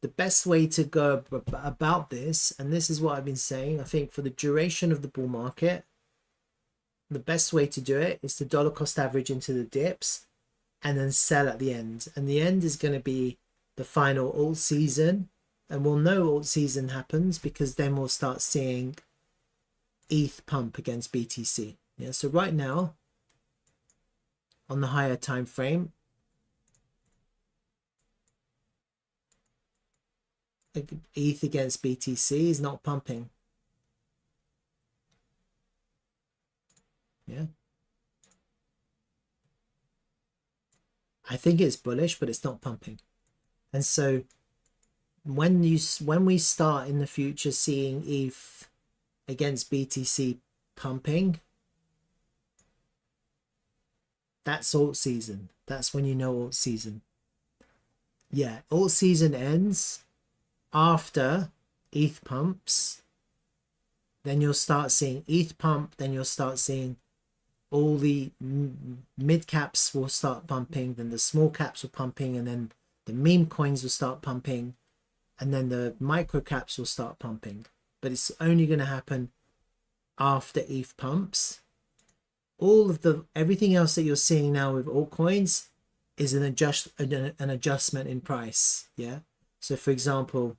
the best way to go about this, and this is what I've been saying, I think for the duration of the bull market, the best way to do it is to dollar cost average into the dips and then sell at the end. And the end is going to be the final alt season. And we'll know alt season happens because then we'll start seeing ETH pump against BTC. Yeah, so right now on the higher time frame, ETH against BTC is not pumping. Yeah, I think it's bullish, but it's not pumping. And so when we start in the future seeing ETH against BTC pumping, that's alt season. That's when you know alt season. Yeah, alt season ends after ETH pumps. Then you'll start seeing ETH pump. Then you'll start seeing all the mid caps will start pumping. Then the small caps will pumping, and then the meme coins will start pumping, and then the micro caps will start pumping. But it's only going to happen after ETH pumps. All of everything else that you're seeing now with altcoins is an adjustment in price. Yeah. So for example,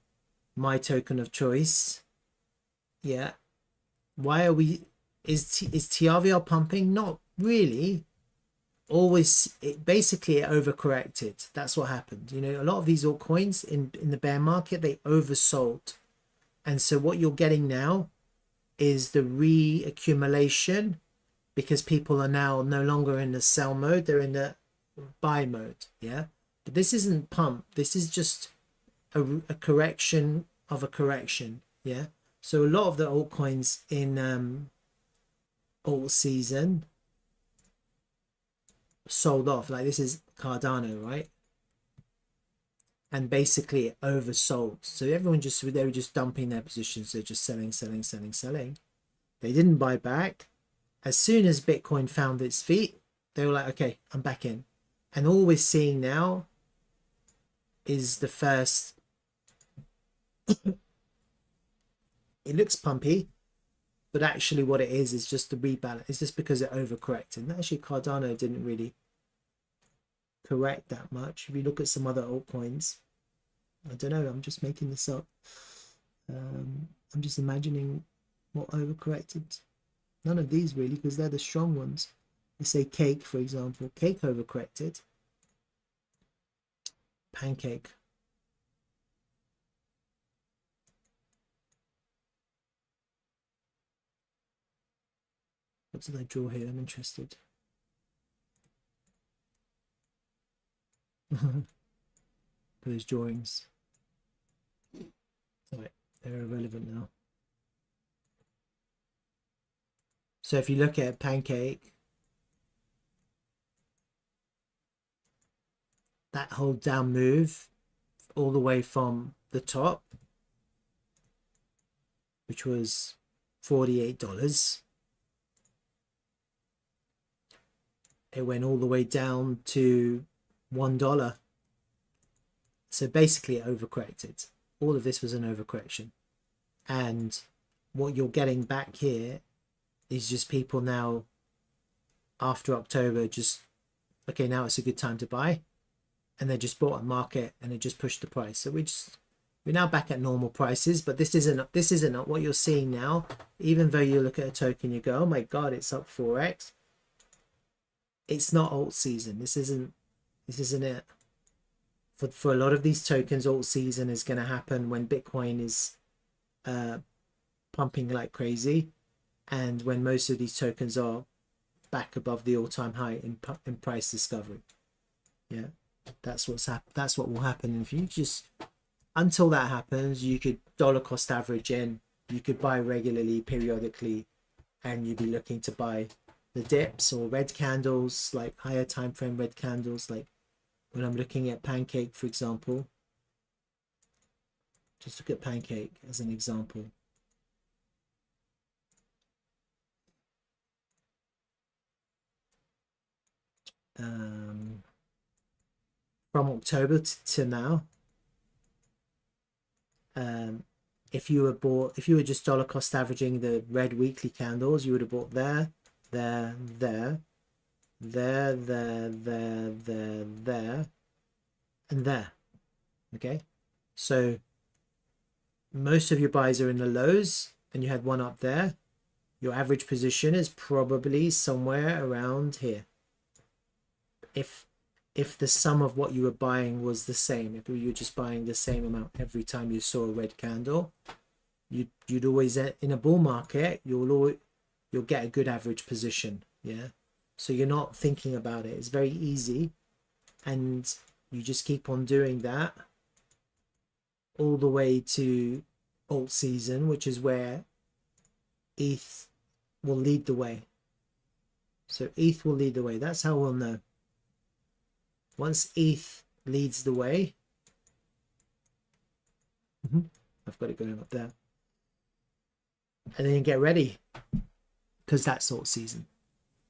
my token of choice. Yeah. Why are we? Is TRVL pumping? Not really. Always, basically it overcorrected. That's what happened. You know, a lot of these altcoins in the bear market, they oversold, and so what you're getting now is the reaccumulation, because people are now no longer in the sell mode, they're in the buy mode. Yeah, but this isn't pump, this is just a correction of a correction. Yeah, so a lot of the altcoins in alt season sold off. Like this is Cardano, right? And basically it oversold, so everyone they were just dumping their positions. They're just selling. They didn't buy back. As soon as Bitcoin found its feet, they were like, okay, I'm back in. And all we're seeing now is the first it looks pumpy, but actually what it is just the rebalance. It's just because it overcorrected. And actually Cardano didn't really correct that much. If you look at some other altcoins, I don't know, I'm just making this up. I'm just imagining what overcorrected. None of these really, because they're the strong ones. Let's say Cake, for example. Cake overcorrected. Pancake. What did I draw here? I'm interested. Those drawings. Right, they're irrelevant now. So if you look at Pancake, that whole down move all the way from the top, which was $48, it went all the way down to $1. So basically it overcorrected. All of this was an overcorrection, and what you're getting back here is just people now after October just, okay, now it's a good time to buy, and they just bought a market and it just pushed the price. So we're now back at normal prices. But this isn't what you're seeing now. Even though you look at a token, you go, oh my god, it's up 4x. It's not alt season. This isn't it. For a lot of these tokens, alt season is going to happen when Bitcoin is pumping like crazy, and when most of these tokens are back above the all-time high in price discovery. Yeah, that's what will happen. If you just, until that happens, you could dollar cost average in, you could buy regularly, periodically, and you'd be looking to buy the dips or red candles, like higher time frame red candles, like when I'm looking at Pancake, for example. Just look at Pancake as an example. From October to now, If you were just dollar cost averaging the red weekly candles, you would have bought there, there, there, there, there, there, there, there, and there. Okay, so most of your buys are in the lows, and you had one up there. Your average position is probably somewhere around here. If the sum of what you were buying was the same, if you were just buying the same amount every time you saw a red candle, you'd always, in a bull market, you'll get a good average position. Yeah, so you're not thinking about it. It's very easy, and you just keep on doing that all the way to alt season, which is where ETH will lead the way. So ETH will lead the way. That's how we'll know. Once ETH leads the way, I've got it going up there, and then you get ready, because that's alt season.